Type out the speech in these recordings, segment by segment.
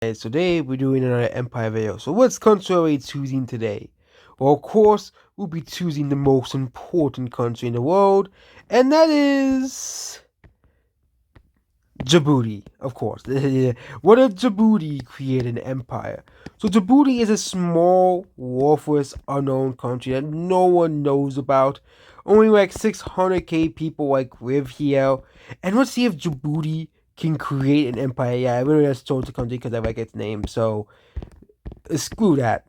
And today we're doing another Empire video. So what's country are we choosing today? Well, of course, we'll be choosing the most important country in the world, and that is Djibouti, of course. What if Djibouti created an empire? So Djibouti is a small, worthless, unknown country that no one knows about. Only like 600k people live here. And let's see if Djibouti can create an empire. Yeah, I really just chose the country because I like its name. So screw that.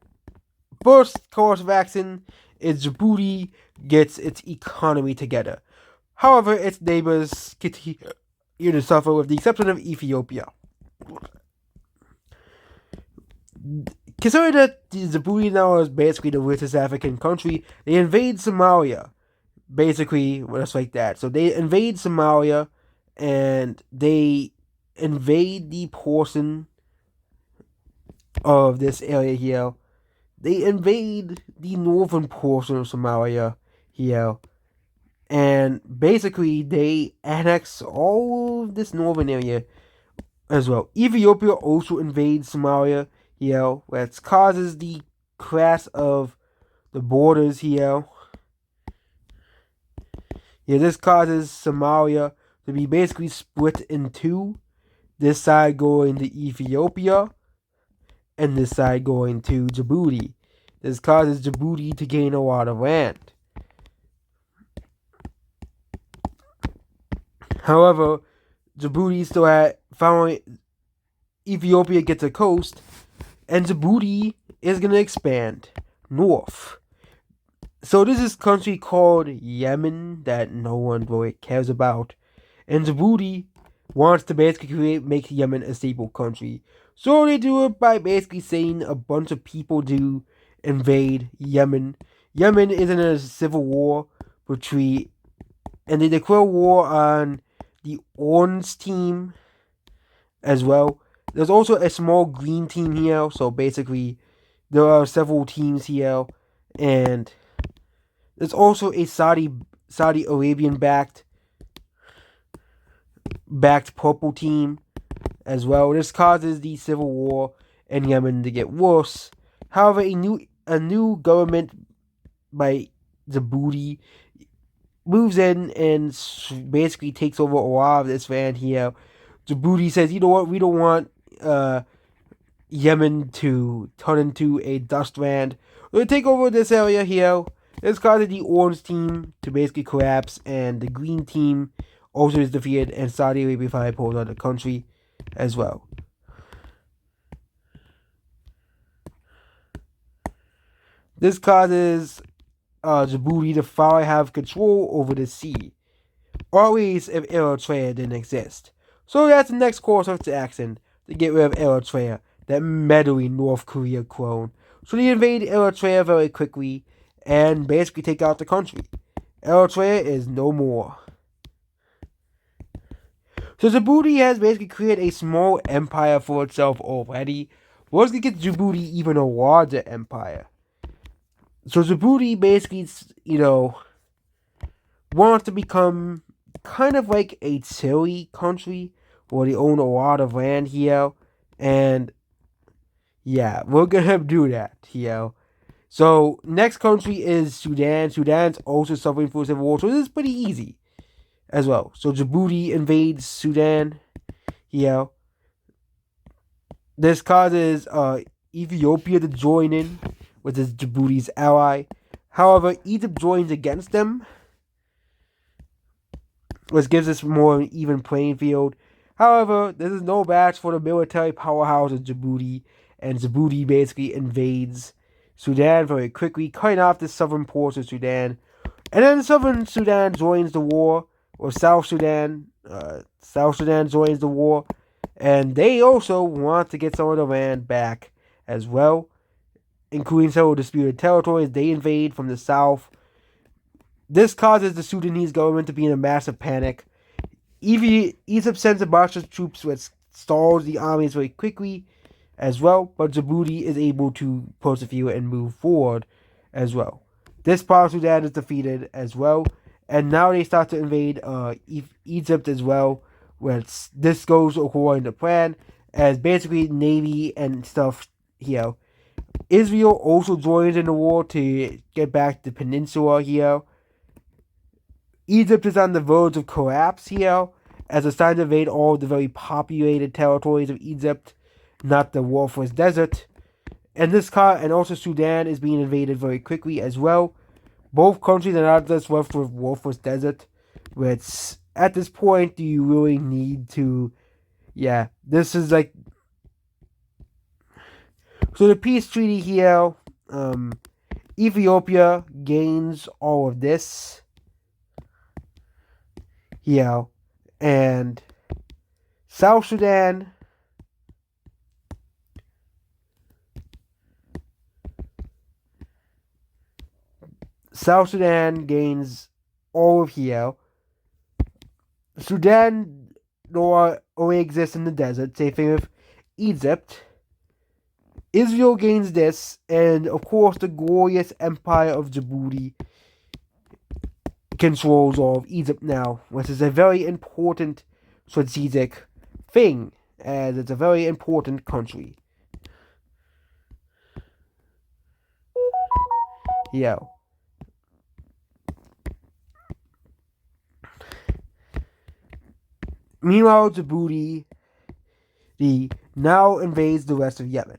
First course of action is Djibouti gets its economy together. However, its neighbors continue to suffer with the exception of Ethiopia. Considering that Djibouti now is basically the richest African country, they invade Somalia. Basically, just like that. So they invade Somalia and they invade the portion of this area here. They invade the northern portion of Somalia here. And basically, they annex all of this northern area as well. Ethiopia also invades Somalia here, which causes the crash of the borders here. Yeah, this causes Somalia to be basically split in two. This side going to Ethiopia, and this side going to Djibouti. This causes Djibouti to gain a lot of land. However, Djibouti still had finally Ethiopia gets a coast, and Djibouti is gonna expand north. So this is a country called Yemen that no one really cares about, and Djibouti wants to basically make Yemen a stable country. So they do it by basically saying a bunch of people do invade Yemen. Yemen is in a civil war between, and they declare war on the orange team as well. There's also a small green team here, so basically there are several teams here, and there's also a Saudi Arabian backed purple team as well. This causes the civil war in Yemen to get worse. However, a new government by Djibouti moves in and basically takes over a lot of this land here. Djibouti says, you know what, we don't want Yemen to turn into a dust land. We'll take over this area here. This causes the orange team to basically collapse, and the green team also is defeated, and Saudi Arabia finally pulls out of the country as well. This causes Djibouti to finally have control over the sea, or at least if Eritrea didn't exist. So that's the next course of action to get rid of Eritrea, that meddling North Korea clone. So they invade Eritrea very quickly and basically take out the country. Eritrea is no more. So Djibouti has basically created a small empire for itself already. We're going to get Djibouti even a larger empire. So Djibouti basically, wants to become kind of like a Chile country where they own a lot of land here. And yeah, we're going to do that here. So next country is Sudan. Sudan's also suffering from civil war, so this is pretty easy as well. So Djibouti invades Sudan here. This causes Ethiopia to join in, which is Djibouti's ally. However, Egypt joins against them, which gives us more of an even playing field. However, this is no match for the military powerhouse of Djibouti, and Djibouti basically invades Sudan very quickly, cutting off the southern ports of Sudan. And then southern Sudan joins the war, or South Sudan. South Sudan joins the war, and they also want to get some of the land back as well, including several disputed territories. They invade from the south. This causes the Sudanese government to be in a massive panic. Egypt sends a bunch of troops, which stalls the armies very quickly as well, but Djibouti is able to persevere and move forward as well. This part of Sudan is defeated as well, and now they start to invade Egypt as well, which this goes according to plan, as basically Navy and stuff. Israel also joins in the war to get back the peninsula here. Egypt is on the verge of collapse here, as it's time to invade all the very populated territories of Egypt, not the worthless desert. And and also Sudan is being invaded very quickly as well. Both countries are not just left with worthless desert, which at this point do you really need to? Yeah, this is like so the peace treaty here. Ethiopia gains all of this here, and South Sudan gains all of here. Sudan only exists in the desert. Same thing with Egypt. Israel gains this, and of course, the glorious empire of Djibouti controls all of Egypt now, which is a very important strategic thing, as it's a very important country. Yeah. Meanwhile, Djibouti now invades the rest of Yemen.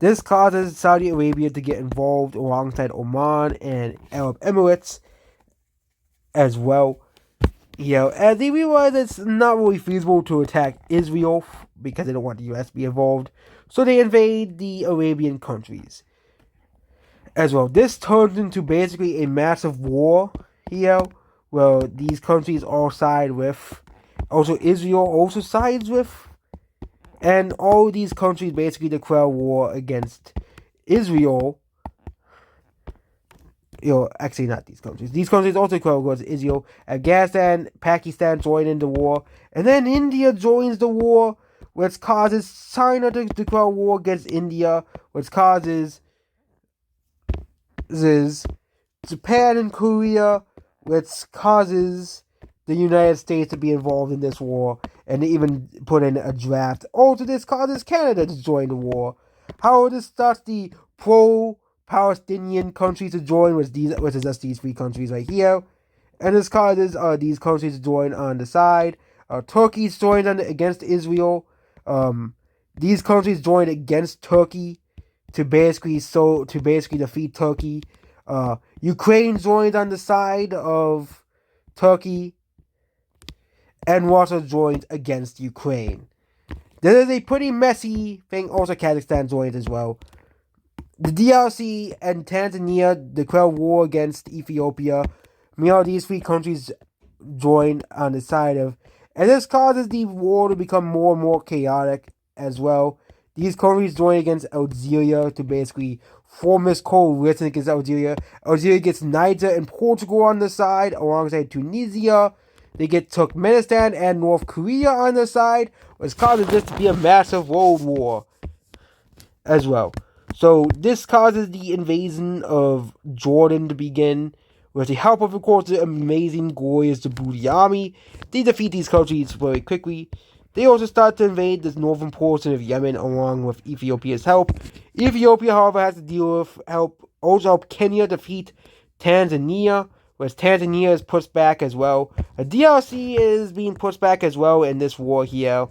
This causes Saudi Arabia to get involved alongside Oman and Arab Emirates as well. As they realize it's not really feasible to attack Israel because they don't want the US to be involved, so they invade the Arabian countries as well. This turns into basically a massive war here, where these countries all side with. Also, Israel also sides with. And all these countries basically declare war against Israel. Actually not these countries. These countries also declare war against Israel. Afghanistan, Pakistan join in the war. And then India joins the war, which causes China to declare war against India, which causes Japan and Korea, which causes the United States to be involved in this war, and they even put in a draft. Also, this causes Canada to join the war. However, this starts the pro-Palestinian countries to join, which is just these three countries right here. And this causes these countries to join on the side. Turkey joins against Israel. These countries join against Turkey to basically defeat Turkey. Ukraine joins on the side of Turkey, and Russia joins against Ukraine. This is a pretty messy thing. Also, Kazakhstan joins as well. The DRC and Tanzania declare war against Ethiopia. Meanwhile, these three countries join on the side of, and this causes the war to become more and more chaotic as well. These countries join against Algeria to basically form this coalition against Algeria. Algeria gets Niger and Portugal on the side alongside Tunisia. They get Turkmenistan and North Korea on their side, which causes this to be a massive world war as well. So this causes the invasion of Jordan to begin, with the help of course, the amazing, glorious Djibouti army. They defeat these countries very quickly. They also start to invade this northern portion of Yemen along with Ethiopia's help. Ethiopia, however, has to deal with also help Kenya defeat Tanzania, whereas Tanzania is pushed back as well. The DRC is being pushed back as well in this war here.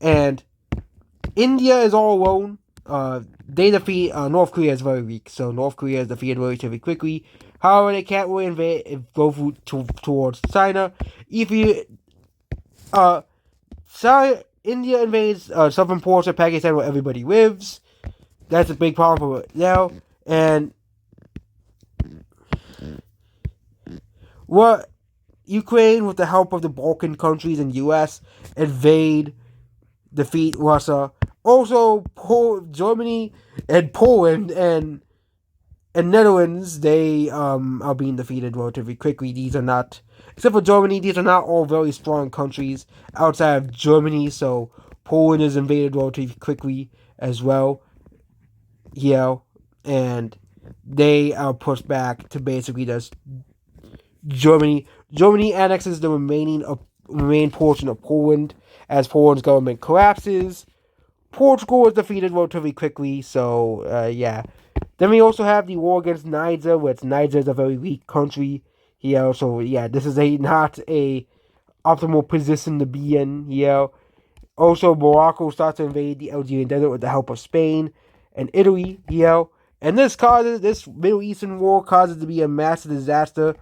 And India is all alone. They defeat North Korea is very weak, so North Korea is defeated relatively quickly. However, they can't really go towards China. India invades southern portion of Pakistan where everybody lives. That's a big problem for now. And Ukraine, with the help of the Balkan countries and US, defeat Russia. Also, Germany and Poland and Netherlands, they are being defeated relatively quickly. These are not, except for Germany, these are not all very strong countries outside of Germany, so Poland is invaded relatively quickly as well. And they are pushed back to basically just Germany annexes the remaining main portion of Poland as Poland's government collapses. Portugal was defeated relatively quickly, so yeah. Then we also have the war against Niger, which Niger is a very weak country here. So yeah, this is not a optimal position to be in here. Also, Morocco starts to invade the Algerian desert with the help of Spain and Italy here. And this Middle Eastern war causes it to be a massive disaster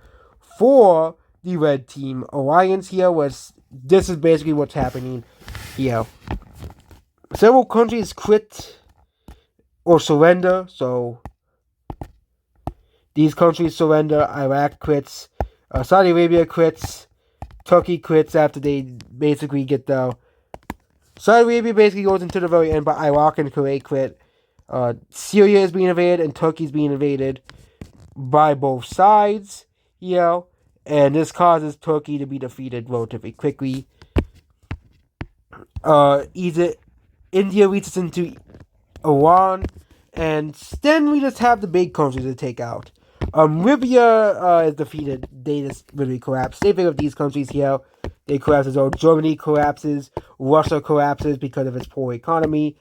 for the Red Team Alliance here, which this is basically what's happening here. Several countries quit or surrender, so these countries surrender. Iraq quits, Saudi Arabia quits, Turkey quits after they basically get the. Saudi Arabia basically goes into the very end, but Iraq and Kuwait quit. Syria is being invaded and Turkey is being invaded by both sides, and this causes Turkey to be defeated relatively quickly. India reaches into Iran, and then we just have the big countries to take out. Libya is defeated. They just really collapse. Same thing with these countries here. They collapse as well. Germany collapses. Russia collapses because of its poor economy.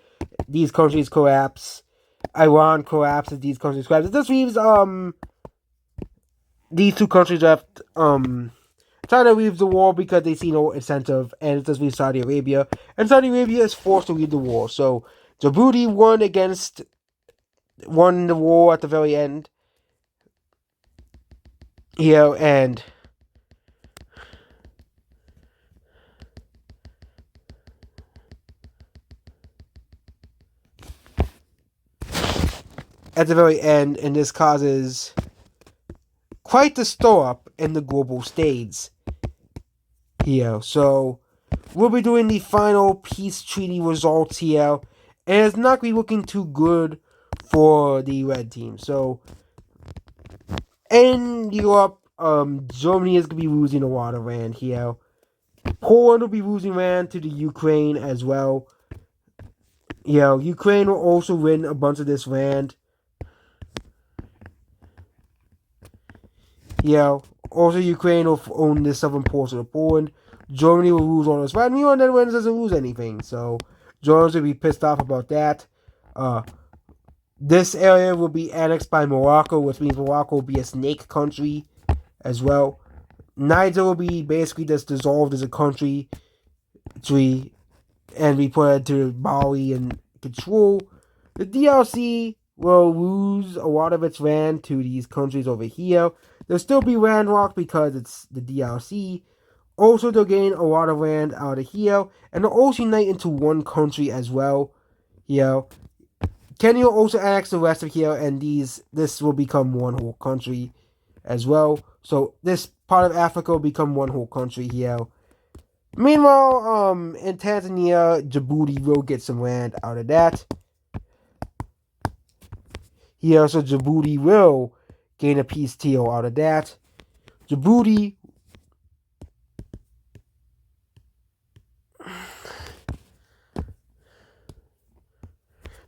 These countries collapse. Iran collapses. These countries collapse. This leaves these two countries left. China leaves the war because they see no incentive, and it just leaves Saudi Arabia. And Saudi Arabia is forced to leave the war. So Djibouti won the war at the very end. And at the very end, and this causes quite the stir up in the global stage here. So we'll be doing the final peace treaty results here, and it's not going to be looking too good for the red team. So in Europe, Germany is going to be losing a lot of land here. Poland will be losing land to the Ukraine as well. Ukraine will also win a bunch of this land. Also Ukraine will own the southern portion of Poland. Germany will lose all this land. Meanwhile, the Netherlands doesn't lose anything, so Germans will be pissed off about that. This area will be annexed by Morocco, which means Morocco will be a snake country as well. Niger will be basically just dissolved as a country and be put into Mali and control. The DRC will lose a lot of its land to these countries over here. They'll still be landlocked because it's the DRC. Also, they'll gain a lot of land out of here, and they'll also unite into one country as well. Kenya will also annex the rest of here, and this will become one whole country as well. So this part of Africa will become one whole country here. Meanwhile, in Tanzania, Djibouti will get some land out of that. So Djibouti will gain a peace deal out of that. Djibouti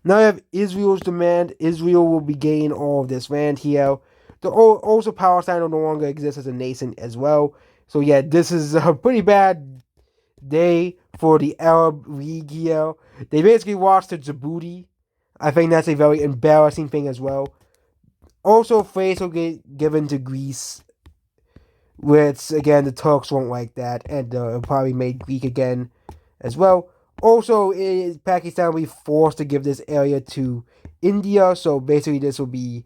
now you have Israel's demand. Israel will be gaining all of this land here. Also, Palestine will no longer exist as a nation as well. So yeah, this is a pretty bad day for the Arab League here. They basically lost to Djibouti. I think that's a very embarrassing thing as well. Also, Thrace will get given to Greece, which, again, the Turks won't like that, and it'll probably make Greek again as well. Also, Pakistan will be forced to give this area to India, so basically this will be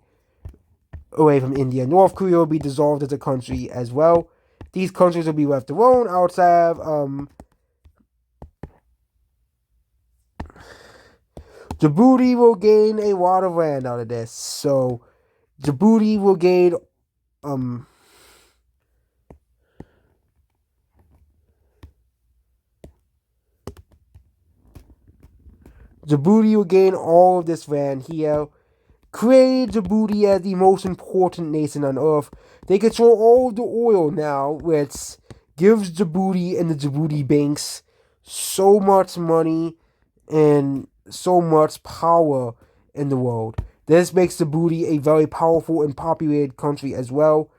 away from India. North Korea will be dissolved as a country as well. These countries will be left alone outside of Djibouti will gain a lot of land out of this. So Djibouti will gain Djibouti will gain all of this land here. Create Djibouti as the most important nation on earth. They control all of the oil now, which gives Djibouti and the Djibouti banks so much money and so much power in the world. This makes Djibouti a very powerful and populated country as well.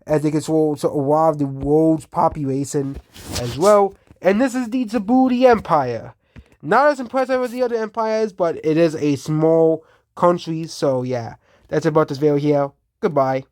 as they control a lot of the world's population as well. And this is the Djibouti Empire. Not as impressive as the other empires, but it is a small country. So yeah, that's about this video here. Goodbye.